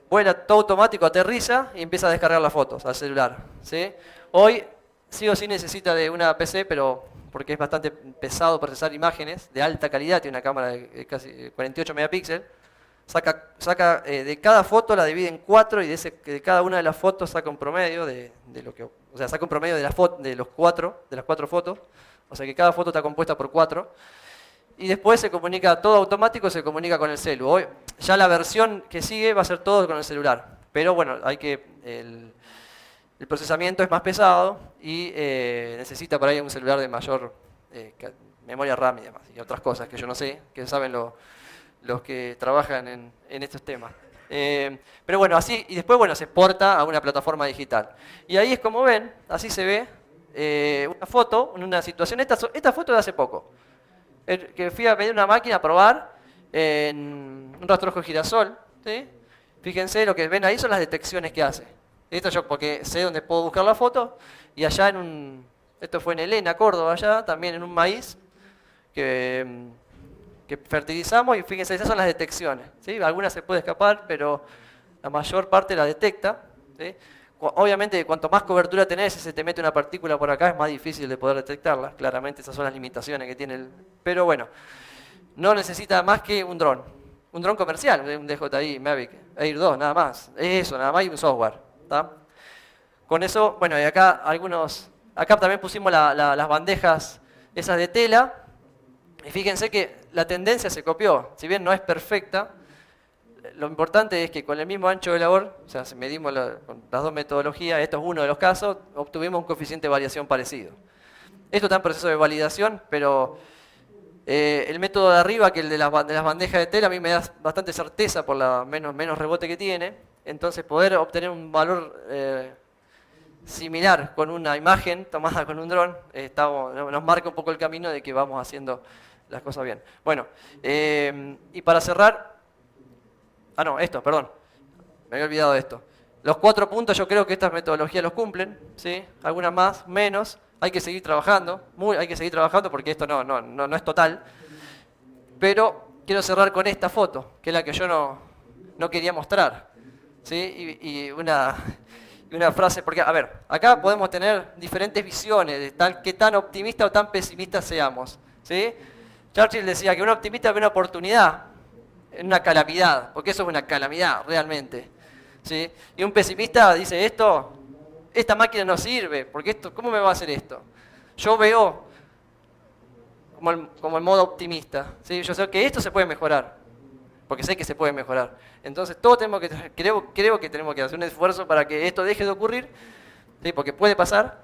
Vuela todo automático, aterriza y empieza a descargar las fotos al celular. ¿Sí? Hoy sí o sí necesita de una PC, pero porque es bastante pesado procesar imágenes de alta calidad, tiene una cámara de casi 48 megapíxeles. Saca de cada foto, la divide en 4 y de cada una de las fotos saca un promedio saca un promedio de las 4 fotos. O sea que cada foto está compuesta por 4. Y después se comunica todo automático, se comunica con el celu. Hoy, ya la versión que sigue va a ser todo con el celular. Pero bueno, el procesamiento es más pesado y necesita por ahí un celular de mayor memoria RAM y demás. Y otras cosas que yo no sé, que saben los que trabajan en estos temas. Pero bueno, así, y después se exporta a una plataforma digital. Y ahí es como ven, así se ve una foto, en una situación, esta foto de hace poco. Que fui a pedir una máquina a probar en un rastrojo girasol. ¿Sí? Fíjense, lo que ven ahí son las detecciones que hace. Esto yo porque sé dónde puedo buscar la foto. Y allá esto fue en Elena, Córdoba, allá, también en un maíz, que que fertilizamos y fíjense, esas son las detecciones, ¿sí? Algunas se puede escapar, pero la mayor parte la detecta, ¿sí? Obviamente, cuanto más cobertura tenés, si se te mete una partícula por acá, es más difícil de poder detectarla. Claramente, esas son las limitaciones que tiene el... Pero bueno, no necesita más que un dron. Un dron comercial, un DJI Mavic Air 2, nada más. Es eso, nada más, y un software. ¿Tá? Con eso, bueno, y acá acá también pusimos las bandejas esas de tela. Y fíjense que la tendencia se copió. Si bien no es perfecta, lo importante es que con el mismo ancho de labor, o sea, si medimos con las dos metodologías, esto es uno de los casos, obtuvimos un coeficiente de variación parecido. Esto está en proceso de validación, pero el método de arriba, que el de las bandejas de tela, a mí me da bastante certeza por la menos rebote que tiene. Entonces poder obtener un valor similar con una imagen tomada con un dron, nos marca un poco el camino de que vamos haciendo las cosas bien. Bueno, y para cerrar... perdón, me había olvidado de esto. Los 4 puntos yo creo que estas metodologías los cumplen, ¿sí? Algunas más, menos. Hay que seguir trabajando, hay que seguir trabajando porque esto no es total. Pero quiero cerrar con esta foto, que es la que yo no quería mostrar, ¿sí? Y una frase, porque, a ver, acá podemos tener diferentes visiones de qué tan optimistas o tan pesimistas seamos, ¿sí? Churchill decía que un optimista ve una oportunidad en una calamidad, porque eso es una calamidad, realmente, ¿sí? Y un pesimista dice, esta máquina no sirve, porque ¿cómo me va a hacer esto? Yo veo como el modo optimista, ¿sí? Yo sé que esto se puede mejorar, porque sé que se puede mejorar. Entonces todos creo que tenemos que hacer un esfuerzo para que esto deje de ocurrir, ¿sí? Porque puede pasar,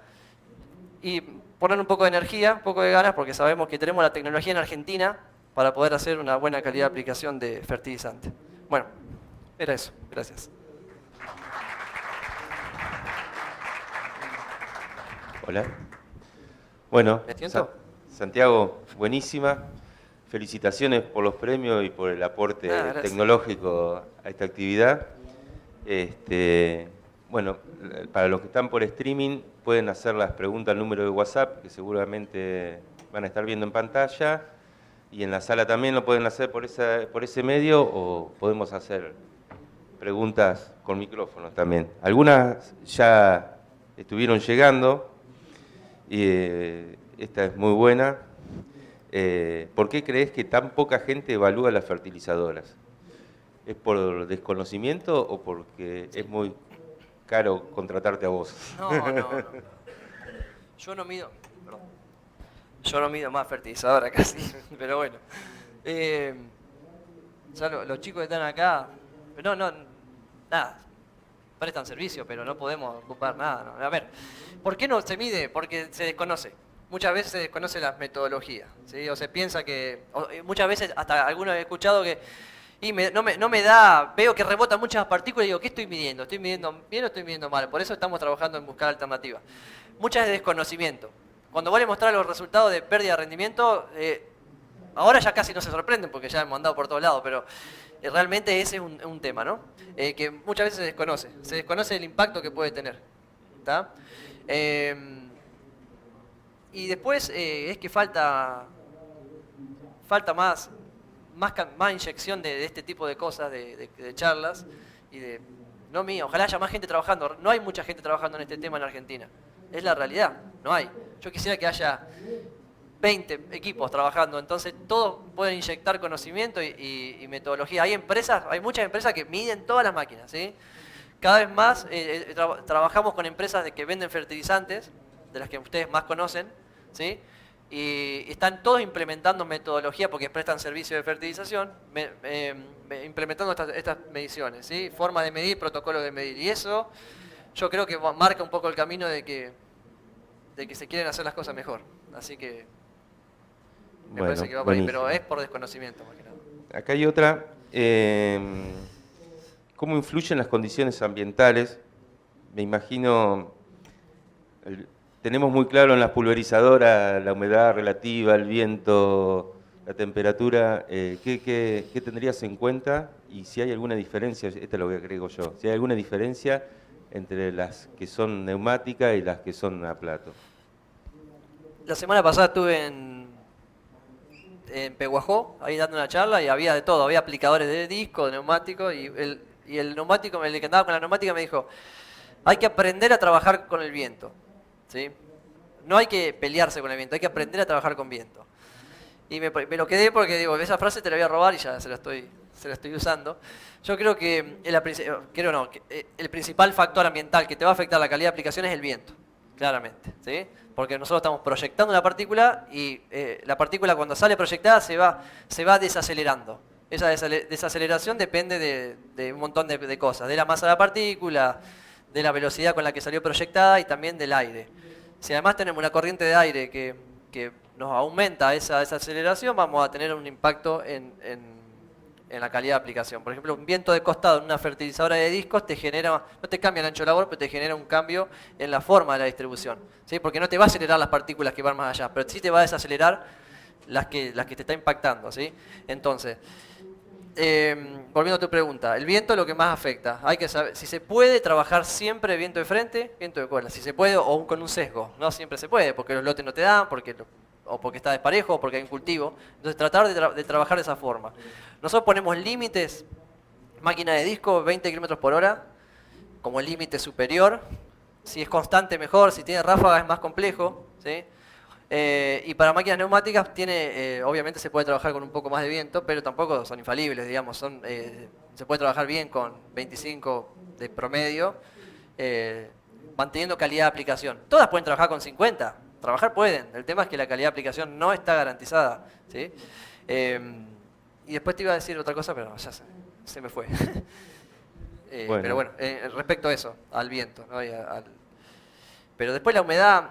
y poner un poco de energía, un poco de ganas, porque sabemos que tenemos la tecnología en Argentina para poder hacer una buena calidad de aplicación de fertilizante. Bueno, era eso. Gracias. Hola. Bueno, ¿Me siento? Santiago, buenísima. Felicitaciones por los premios y por el aporte tecnológico a esta actividad. Bueno, para los que están por streaming, pueden hacer las preguntas al número de WhatsApp, que seguramente van a estar viendo en pantalla. Y en la sala también lo pueden hacer por ese medio, o podemos hacer preguntas con micrófonos también. Algunas ya estuvieron llegando, y esta es muy buena. ¿Por qué crees que tan poca gente evalúa las fertilizadoras? ¿Es por desconocimiento o porque es muy caro contratarte a vos? No. Yo no mido más fertilizadora casi, pero bueno. Ya los chicos que están acá, nada, prestan servicio, pero no podemos ocupar nada. No. A ver, ¿por qué no se mide? Porque se desconoce. Muchas veces se desconoce las metodologías, ¿sí? O se piensa muchas veces, hasta algunos he escuchado que no me da, veo que rebotan muchas partículas y digo, ¿qué estoy midiendo? ¿Estoy midiendo bien o estoy midiendo mal? Por eso estamos trabajando en buscar alternativas. Muchas es desconocimiento. Cuando vos le mostrás los resultados de pérdida de rendimiento, ahora ya casi no se sorprenden porque ya hemos andado por todos lados, pero realmente ese es un tema, ¿no? Que muchas veces se desconoce el impacto que puede tener. ¿Tá? Y después es que falta más inyección de este tipo de cosas, de charlas, y no mío, ojalá haya más gente trabajando. No hay mucha gente trabajando en este tema en Argentina. Es la realidad, no hay. Yo quisiera que haya 20 equipos trabajando, entonces todos pueden inyectar conocimiento y metodología. Hay muchas empresas que miden todas las máquinas, ¿sí? Cada vez más trabajamos con empresas que venden fertilizantes, de las que ustedes más conocen, ¿sí? Y están todos implementando metodología porque prestan servicio de fertilización, implementando estas mediciones, ¿sí? Forma de medir, protocolo de medir. Y eso yo creo que marca un poco el camino de que se quieren hacer las cosas mejor. Así que me parece que va por ahí, pero es por desconocimiento más que nada. Acá hay otra. ¿Cómo influyen las condiciones ambientales? Me imagino, tenemos muy claro en las pulverizadoras la humedad relativa, el viento, la temperatura. ¿Qué tendrías en cuenta? Y si hay alguna diferencia, esta lo que agrego yo, si hay alguna diferencia entre las que son neumáticas y las que son a plato. La semana pasada estuve en en Peguajó, ahí dando una charla, y había de todo, había aplicadores de disco, de neumático, y el neumático, el que andaba con la neumática me dijo, hay que aprender a trabajar con el viento, ¿sí? No hay que pelearse con el viento, hay que aprender a trabajar con viento. Y me lo quedé porque digo, esa frase te la voy a robar y ya se la estoy usando. Yo creo que el principal factor ambiental que te va a afectar la calidad de aplicación es el viento, claramente, ¿sí? Porque nosotros estamos proyectando una partícula y la partícula cuando sale proyectada se va desacelerando. Esa desaceleración depende de un montón de cosas, de la masa de la partícula, de la velocidad con la que salió proyectada y también del aire. Si además tenemos una corriente de aire que nos aumenta esa aceleración, vamos a tener un impacto en la calidad de aplicación. Por ejemplo, un viento de costado en una fertilizadora de discos no te cambia el ancho de labor, pero te genera un cambio en la forma de la distribución, ¿sí? Porque no te va a acelerar las partículas que van más allá, pero sí te va a desacelerar las que te está impactando, ¿sí? Entonces, volviendo a tu pregunta, el viento es lo que más afecta. Hay que saber si se puede trabajar siempre viento de frente, viento de cola. Si se puede o con un sesgo. No siempre se puede, porque los lotes no te dan, o porque está desparejo, o porque hay un cultivo. Entonces tratar de trabajar de esa forma. Nosotros ponemos límites, máquina de disco 20 km por hora, como el límite superior. Si es constante mejor, si tiene ráfaga es más complejo, ¿sí? Y para máquinas neumáticas obviamente se puede trabajar con un poco más de viento, pero tampoco son infalibles, digamos. Se puede trabajar bien con 25 de promedio, manteniendo calidad de aplicación. Todas pueden trabajar con 50, trabajar pueden. El tema es que la calidad de aplicación no está garantizada, ¿sí? Y después te iba a decir otra cosa, pero ya se me fue. Bueno. Pero bueno, respecto a eso, al viento, ¿no? Pero después la humedad...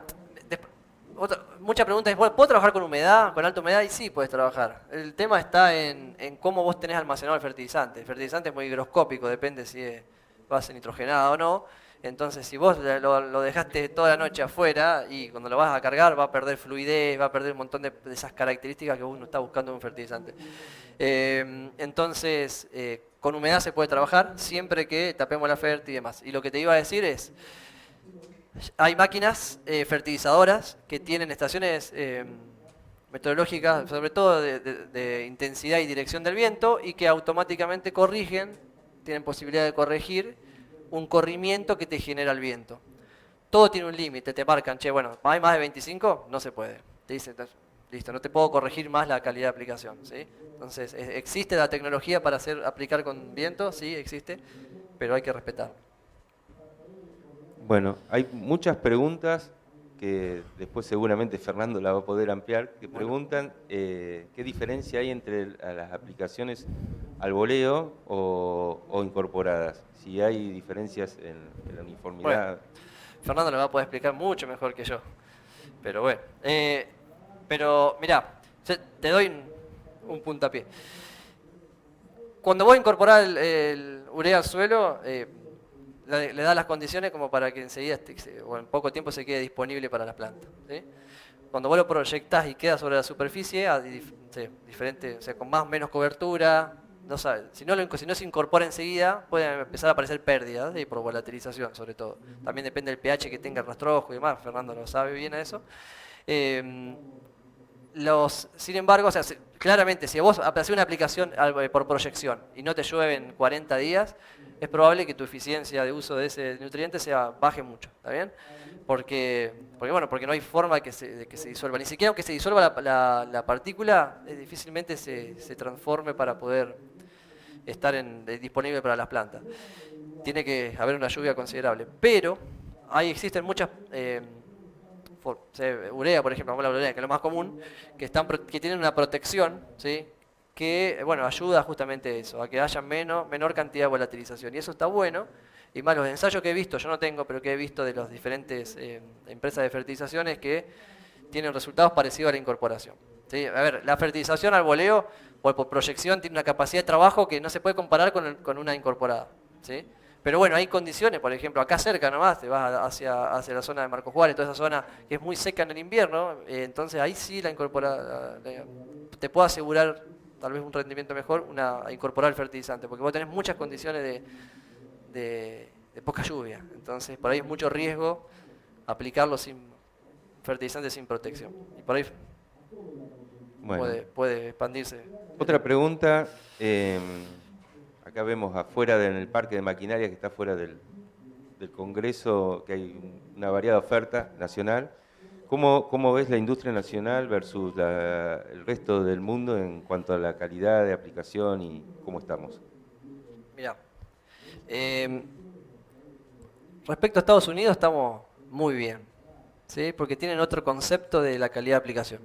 Mucha pregunta es, ¿puedo trabajar con humedad, con alta humedad? Y sí, puedes trabajar. El tema está en cómo vos tenés almacenado el fertilizante. El fertilizante es muy higroscópico, depende si es base nitrogenada o no. Entonces, si vos lo dejaste toda la noche afuera y cuando lo vas a cargar va a perder fluidez, va a perder un montón de esas características que uno está buscando en un fertilizante. Entonces, con humedad se puede trabajar siempre que tapemos la fértil y demás. Y lo que te iba a decir es... Hay máquinas fertilizadoras que tienen estaciones meteorológicas, sobre todo de intensidad y dirección del viento, y que automáticamente tienen posibilidad de corregir un corrimiento que te genera el viento. Todo tiene un límite, te marcan, che, bueno, ¿hay más de 25? No se puede. Te dicen, listo, no te puedo corregir más la calidad de aplicación, ¿sí? Entonces, ¿existe la tecnología para aplicar con viento? Sí, existe, pero hay que respetar. Bueno, hay muchas preguntas que después seguramente Fernando la va a poder ampliar, que preguntan qué diferencia hay entre las aplicaciones al voleo o incorporadas, si hay diferencias en la uniformidad. Bueno, Fernando lo va a poder explicar mucho mejor que yo, pero bueno. Pero mirá, te doy un puntapié. Cuando vos incorporás el urea al suelo, le da las condiciones como para que enseguida o en poco tiempo se quede disponible para la planta, ¿sí? Cuando vos lo proyectás y queda sobre la superficie, diferente, o sea, con más o menos cobertura, si no se incorpora enseguida, pueden empezar a aparecer pérdidas, por volatilización sobre todo. También depende del pH que tenga el rastrojo y demás, Fernando lo sabe bien a eso. Sin embargo, o sea, claramente, si vos haces una aplicación por proyección y no te llueve en 40 días, es probable que tu eficiencia de uso de ese nutriente baje mucho, ¿está bien? Porque no hay forma de que se disuelva. Ni siquiera aunque se disuelva la partícula, difícilmente se transforme para poder estar disponible para las plantas. Tiene que haber una lluvia considerable. Pero existen muchas... urea, por ejemplo, vamos a la urea, que es lo más común, que tienen una protección, ¿sí? Que ayuda justamente a eso, a que haya menor cantidad de volatilización. Y eso está bueno. Y más los ensayos que he visto, yo no tengo, pero que he visto de las diferentes empresas de fertilizaciones que tienen resultados parecidos a la incorporación, ¿sí? A ver, la fertilización al voleo o por proyección tiene una capacidad de trabajo que no se puede comparar con una incorporada, ¿sí? Pero bueno, hay condiciones, por ejemplo, acá cerca nomás, te vas hacia la zona de Marcos Juárez, toda esa zona que es muy seca en el invierno, entonces ahí sí la incorporada, te puedo asegurar tal vez un rendimiento mejor, incorporar el fertilizante, porque vos tenés muchas condiciones de poca lluvia, entonces por ahí es mucho riesgo aplicarlo sin fertilizante sin protección. Y por ahí... Bueno. puede expandirse. Otra pregunta, acá vemos afuera en el parque de maquinaria que está fuera del Congreso, que hay una variada oferta nacional. ¿Cómo ves la industria nacional versus el resto del mundo en cuanto a la calidad de aplicación y cómo estamos? Mirá, respecto a Estados Unidos estamos muy bien, ¿sí? Porque tienen otro concepto de la calidad de aplicación.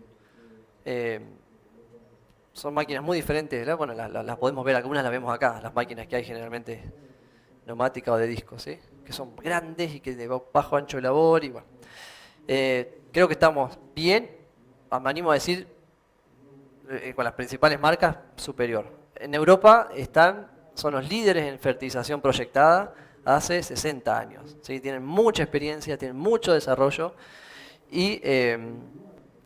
Son máquinas muy diferentes, ¿verdad? Bueno, las podemos ver, algunas las vemos acá, las máquinas que hay generalmente neumáticas o de disco, ¿sí? Que son grandes y que de bajo ancho de labor y bueno. Creo que estamos bien, me animo a decir, con las principales marcas, superior. En Europa son los líderes en fertilización proyectada hace 60 años, ¿sí? Tienen mucha experiencia, tienen mucho desarrollo y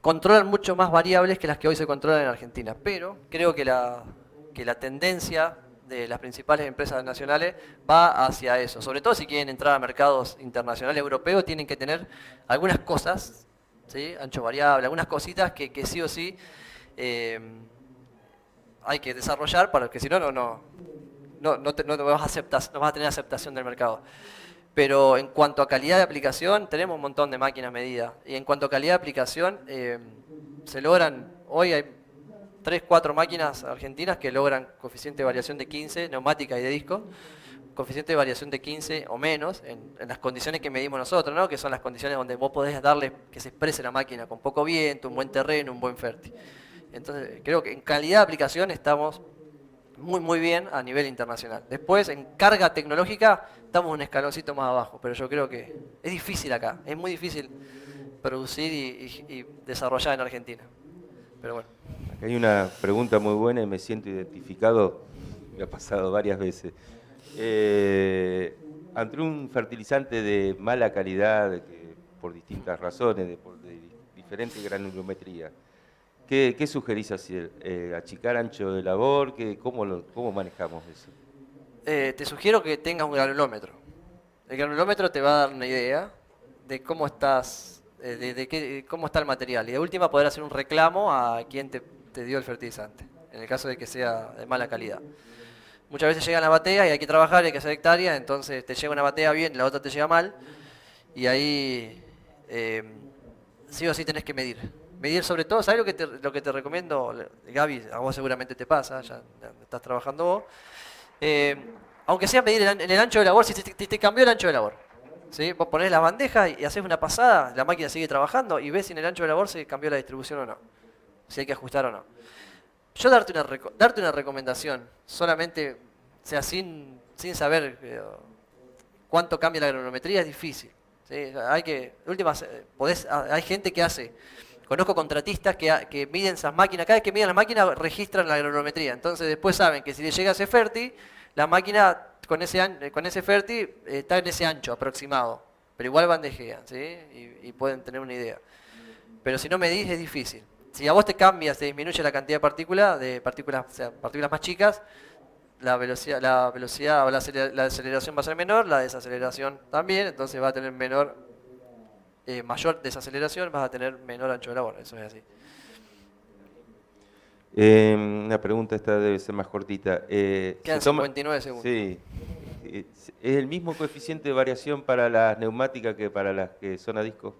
controlan mucho más variables que las que hoy se controlan en Argentina. Pero creo que la tendencia de las principales empresas nacionales va hacia eso. Sobre todo si quieren entrar a mercados internacionales europeos, tienen que tener algunas cosas, ¿sí? Ancho variable, algunas cositas que sí o sí hay que desarrollar, porque si no, no vas a tener aceptación del mercado. Pero en cuanto a calidad de aplicación, tenemos un montón de máquinas medidas. Y en cuanto a calidad de aplicación, se logran, hoy hay 3, 4 máquinas argentinas que logran coeficiente de variación de 15, neumática y de disco, coeficiente de variación de 15 o menos, en las condiciones que medimos nosotros, ¿no? Que son las condiciones donde vos podés darle que se exprese la máquina con poco viento, un buen terreno, un buen fértil. Entonces, creo que en calidad de aplicación estamos muy bien a nivel internacional. Después, en carga tecnológica, estamos un escaloncito más abajo, pero yo creo que es difícil acá, es muy difícil producir y desarrollar en Argentina. Pero bueno. Acá hay una pregunta muy buena y me siento identificado, me ha pasado varias veces. Ante un fertilizante de mala calidad, por distintas razones, de diferente granulometría, ¿qué sugerís hacer? ¿Achicar ancho de labor? ¿Cómo manejamos eso? Te sugiero que tengas un granulómetro. El granulómetro te va a dar una idea de cómo estás, cómo está el material. Y de última poder hacer un reclamo a quien te dio el fertilizante, en el caso de que sea de mala calidad. Muchas veces llegan las bateas y hay que trabajar, hay que hacer hectáreas, entonces te llega una batea bien y la otra te llega mal. Y ahí sí o sí tenés que medir. Medir sobre todo, ¿sabes lo que te recomiendo, Gaby? A vos seguramente te pasa, ya estás trabajando vos. Aunque sea medir en el ancho de labor, si te cambió el ancho de labor, ¿sí? Vos ponés la bandeja y haces una pasada, la máquina sigue trabajando y ves si en el ancho de labor se cambió la distribución o no, si hay que ajustar o no. Yo darte una recomendación, solamente, o sea, sin saber cuánto cambia la granulometría, es difícil, ¿sí? Hay gente que hace. Conozco contratistas que miden esas máquinas, cada vez que miden las máquinas registran la granulometría, entonces después saben que si le llega ese fértil, la máquina con ese fértil está en ese ancho aproximado, pero igual bandejean, ¿sí? Y pueden tener una idea. Pero si no medís es difícil. Si a vos te disminuye la cantidad de partículas, o sea, partículas más chicas, la velocidad o la aceleración va a ser menor, la desaceleración también, entonces va a tener mayor desaceleración, vas a tener menor ancho de labor, eso es así. Una pregunta, esta debe ser más cortita. Quedan 59 segundos. Sí. ¿Es el mismo coeficiente de variación para las neumáticas que para las que son a disco?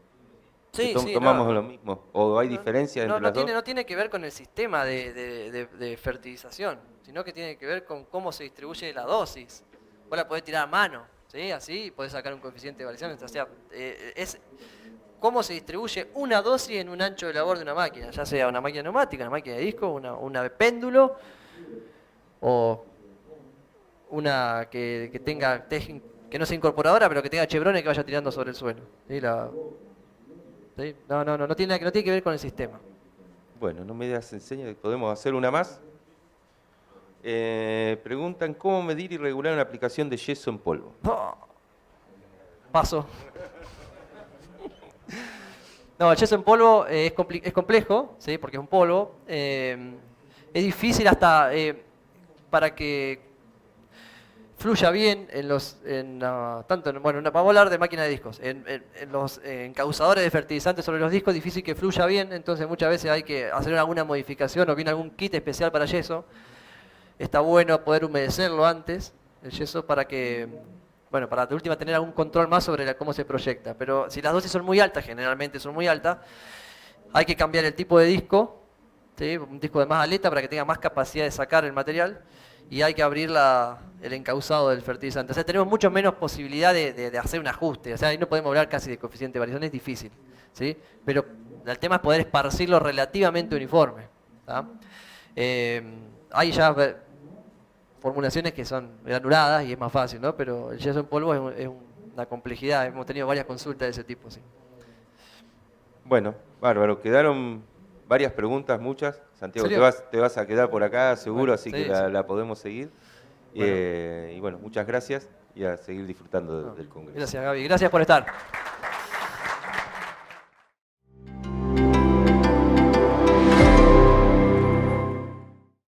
Sí, sí. ¿Tomamos lo mismo? ¿O hay diferencia entre las dos? No tiene que ver con el sistema de fertilización, sino que tiene que ver con cómo se distribuye la dosis. Vos la podés tirar a mano, ¿sí? Así podés sacar un coeficiente de variación. O sea, es cómo se distribuye una dosis en un ancho de labor de una máquina, ya sea una máquina neumática, una máquina de disco, una de péndulo, o una que no sea incorporadora, pero que tenga chevrones que vaya tirando sobre el suelo. ¿Sí? ¿Sí? No tiene que ver con el sistema. Bueno, no me das enseña, ¿podemos hacer una más? Preguntan cómo medir y regular una aplicación de yeso en polvo. Oh. Paso. No, el yeso en polvo es complejo, ¿sí? Porque es un polvo. Es difícil hasta para que fluya bien vamos a hablar de máquina de discos, en los encausadores de fertilizantes sobre los discos, difícil que fluya bien, entonces muchas veces hay que hacer alguna modificación o viene algún kit especial para yeso. Está bueno poder humedecerlo antes, el yeso, para que, bueno, para de última tener algún control más sobre cómo se proyecta. Pero si las dosis son muy altas, generalmente son muy altas, hay que cambiar el tipo de disco, ¿sí? Un disco de más aleta para que tenga más capacidad de sacar el material, y hay que abrir el encauzado del fertilizante. O sea, tenemos mucho menos posibilidad de hacer un ajuste. O sea, ahí no podemos hablar casi de coeficiente de variación, es difícil, ¿sí? Pero el tema es poder esparcirlo relativamente uniforme, ¿tá? Hay ya formulaciones que son granuladas y es más fácil, ¿no? Pero el yeso en polvo es una complejidad. Hemos tenido varias consultas de ese tipo, sí. Bueno, bárbaro. Quedaron varias preguntas, muchas. Santiago, te vas a quedar por acá seguro, Bueno, así sí, que sí. la podemos seguir. Bueno. Y bueno, muchas gracias y a seguir disfrutando del Congreso. Gracias, Gaby. Gracias por estar.